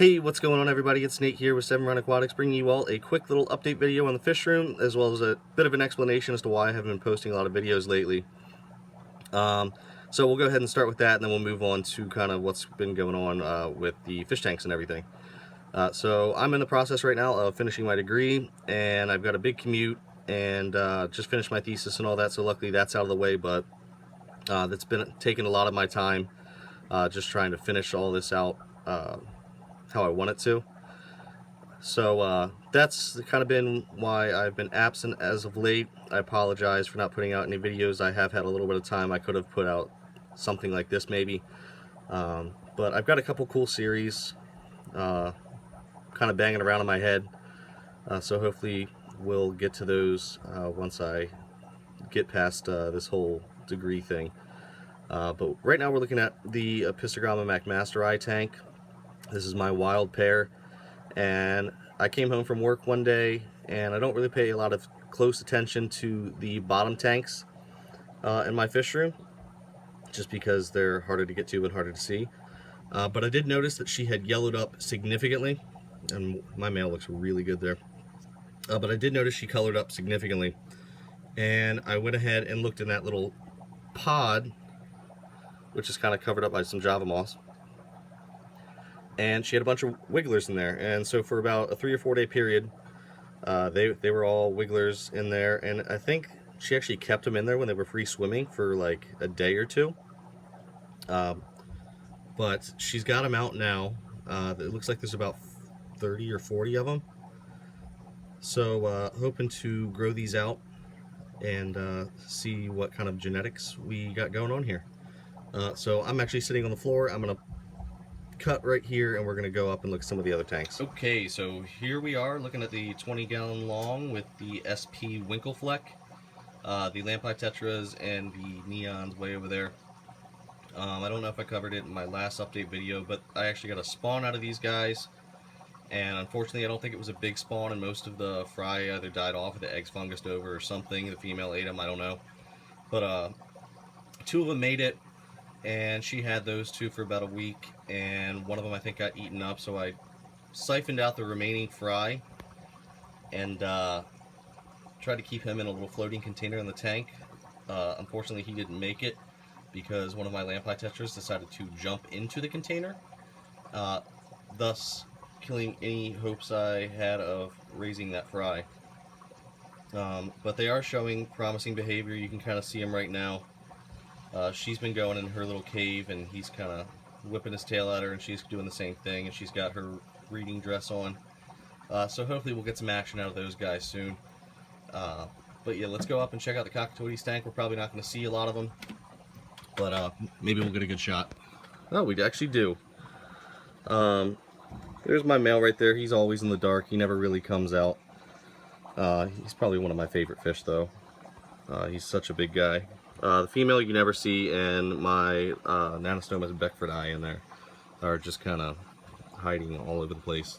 Hey, what's going on everybody? It's Nate here with 7 Run Aquatics, bringing you all a quick little update video on the fish room, as well as a bit of an explanation as to why I haven't been posting a lot of videos lately. So we'll go ahead and start with that, and then we'll move on to kind of what's been going on with the fish tanks and everything. So I'm in the process right now of finishing my degree, and I've got a big commute, and just finished my thesis and all that, so luckily that's out of the way, but that's been taking a lot of my time, just trying to finish all this out how I want it to. So that's kind of been why I've been absent as of late. I apologize for not putting out any videos. I have had a little bit of time. I could have put out something like this maybe. But I've got a couple cool series kind of banging around in my head. So hopefully we'll get to those once I get past this whole degree thing. But right now we're looking at the Epistogramma McMaster Eye tank. This is my wild pair, and I came home from work one day, and I don't really pay a lot of close attention to the bottom tanks in my fish room, just because they're harder to get to and harder to see. But I did notice that she had yellowed up significantly, and my male looks really good there. But I did notice she colored up significantly, and I went ahead and looked in that little pod, which is kind of covered up by some Java moss. And she had a bunch of wigglers in there, and so for about a 3 or 4 day period, they were all wigglers in there, and I think she actually kept them in there when they were free swimming for like a day or two. But she's got them out now. It looks like there's about 30 or 40 of them. So hoping to grow these out and see what kind of genetics we got going on here. So I'm actually sitting on the floor. I'm gonna cut right here, and we're going to go up and look at some of the other tanks. Okay, so here we are looking at the 20-gallon long with the SP Winklefleck, the Lampi Tetras, and the Neons way over there. I don't know if I covered it in my last update video, but I actually got a spawn out of these guys, and unfortunately I don't think it was a big spawn, and most of the fry either died off or the eggs fungused over or something. The female ate them, I don't know. But 2 of them made it, and she had those 2 for about a week, and one of them I think got eaten up, so I siphoned out the remaining fry and tried to keep him in a little floating container in the tank. Unfortunately he didn't make it because one of my Lampi Tetras decided to jump into the container, thus killing any hopes I had of raising that fry. But they are showing promising behavior. You can kind of see them right now. She's been going in her little cave, and he's kind of whipping his tail at her, and she's doing the same thing, and she's got her breeding dress on. So hopefully we'll get some action out of those guys soon. But yeah, let's go up and check out the Cockatoides tank. We're probably not going to see a lot of them, but maybe we'll get a good shot. Oh, we actually do. There's my male right there. He's always in the dark. He never really comes out. He's probably one of my favorite fish, though. He's such a big guy. The female you never see, and my Nanostomas beckfordi in there are just kind of hiding all over the place.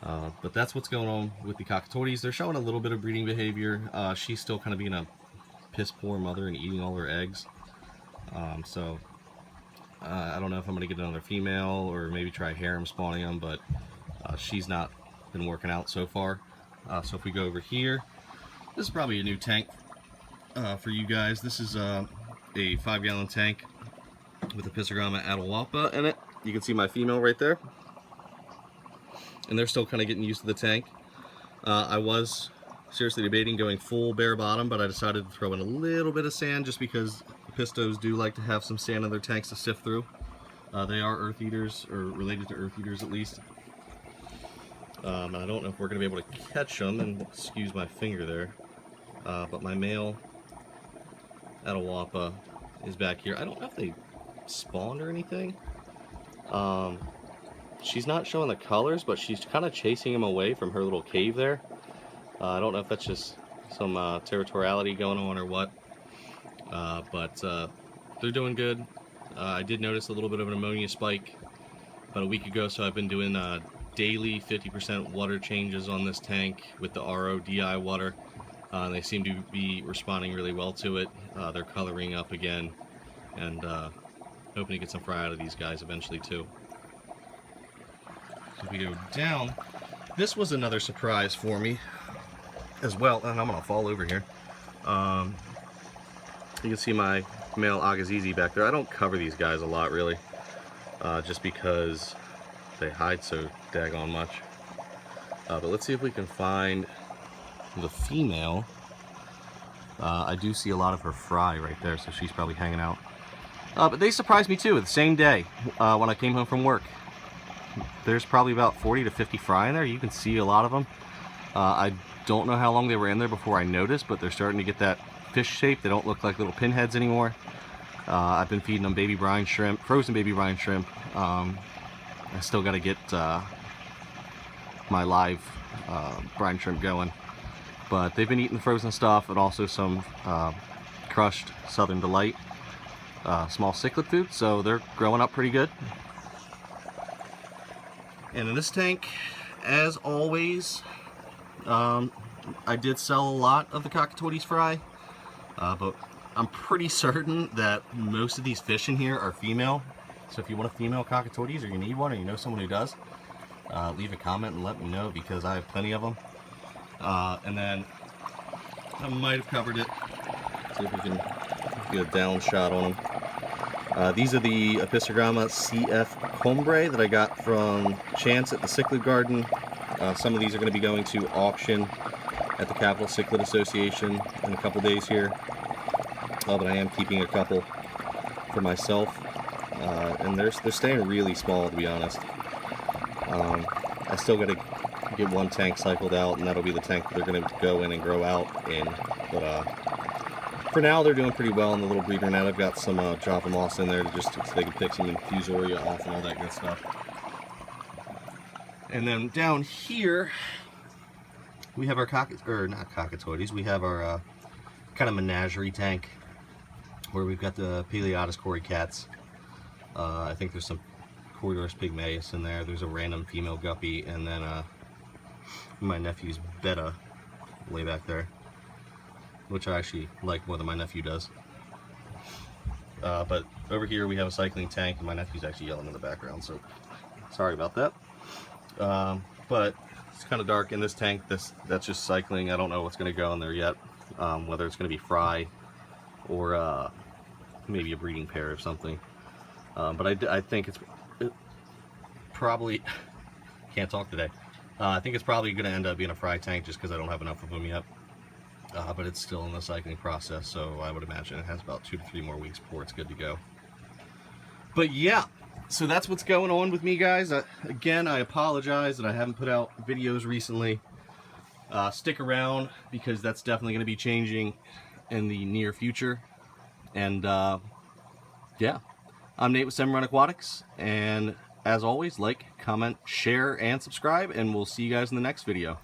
But that's what's going on with the Cockatoides. They're showing a little bit of breeding behavior. She's still kind of being a piss poor mother and eating all her eggs. So I don't know if I'm going to get another female or maybe try harem spawning them, but she's not been working out so far. So if we go over here, this is probably a new tank for you guys. This is a 5-gallon tank with a Epistogramma Atahualpa in it. You can see my female right there, and they're still kind of getting used to the tank. I was seriously debating going full bare bottom, but I decided to throw in a little bit of sand just because Pistos do like to have some sand in their tanks to sift through. They are earth eaters, or related to earth eaters at least. And I don't know if we're going to be able to catch them, and excuse my finger there, but my male Atahualpa is back here. I don't know if they spawned or anything. She's not showing the colors, but she's kind of chasing him away from her little cave there. I don't know if that's just some territoriality going on or what, but they're doing good. I did notice a little bit of an ammonia spike about a week ago, so I've been doing daily 50% water changes on this tank with the RO-DI water. They seem to be responding really well to it. They're coloring up again, and hoping to get some fry out of these guys eventually too. If we go down, this was another surprise for me as well, and I'm gonna fall over here. You can see my male Agazizi back there. I don't cover these guys a lot really, just because they hide so daggone much. But let's see if we can find the female. I do see a lot of her fry right there, so she's probably hanging out. But they surprised me too. The same day when I came home from work, there's probably about 40 to 50 fry in there. You can see a lot of them. I don't know how long they were in there before I noticed, but they're starting to get that fish shape. They don't look like little pinheads anymore. I've been feeding them baby brine shrimp, frozen baby brine shrimp. I still got to get my live brine shrimp going, but they've been eating the frozen stuff, and also some crushed Southern Delight small cichlid food, so they're growing up pretty good. And in this tank, as always, I did sell a lot of the Cockatoides fry, but I'm pretty certain that most of these fish in here are female. So if you want a female Cockatoides, or you need one, or you know someone who does, leave a comment and let me know, because I have plenty of them. And then I might have covered it. See if we can get a down shot on them. These are the Apistogramma CF Combre that I got from Chance at the Cichlid Garden. Some of these are going to be going to auction at the Capital Cichlid Association in a couple days here. But I am keeping a couple for myself. And they're staying really small, to be honest. I still got to get one tank cycled out, and that'll be the tank that they're going to go in and grow out in. But for now, they're doing pretty well in the little breeder net. I've got some Java moss in there to so they can pick some infusoria off and all that good stuff. And then down here, we have our not Cockatoides, we have our kind of menagerie tank, where we've got the Paleotis cory cats. I think there's some Corydorus pygmaeus in there. There's a random female guppy, and then my nephew's betta way back there, which I actually like more than my nephew does. But over here we have a cycling tank, and my nephew's actually yelling in the background, so sorry about that. But it's kind of dark in this tank. That's just cycling. I don't know what's going to go in there yet, whether it's going to be fry or maybe a breeding pair or something. But I think it probably can't talk today. I think it's probably going to end up being a fry tank, just because I don't have enough of them yet. But it's still in the cycling process, so I would imagine it has about 2 to 3 more weeks before it's good to go. But yeah, so that's what's going on with me, guys. Again, I apologize that I haven't put out videos recently. Stick around, because that's definitely going to be changing in the near future. And yeah, I'm Nate with Salmon Run Aquatics, and as always, like, comment, share, and subscribe, and we'll see you guys in the next video.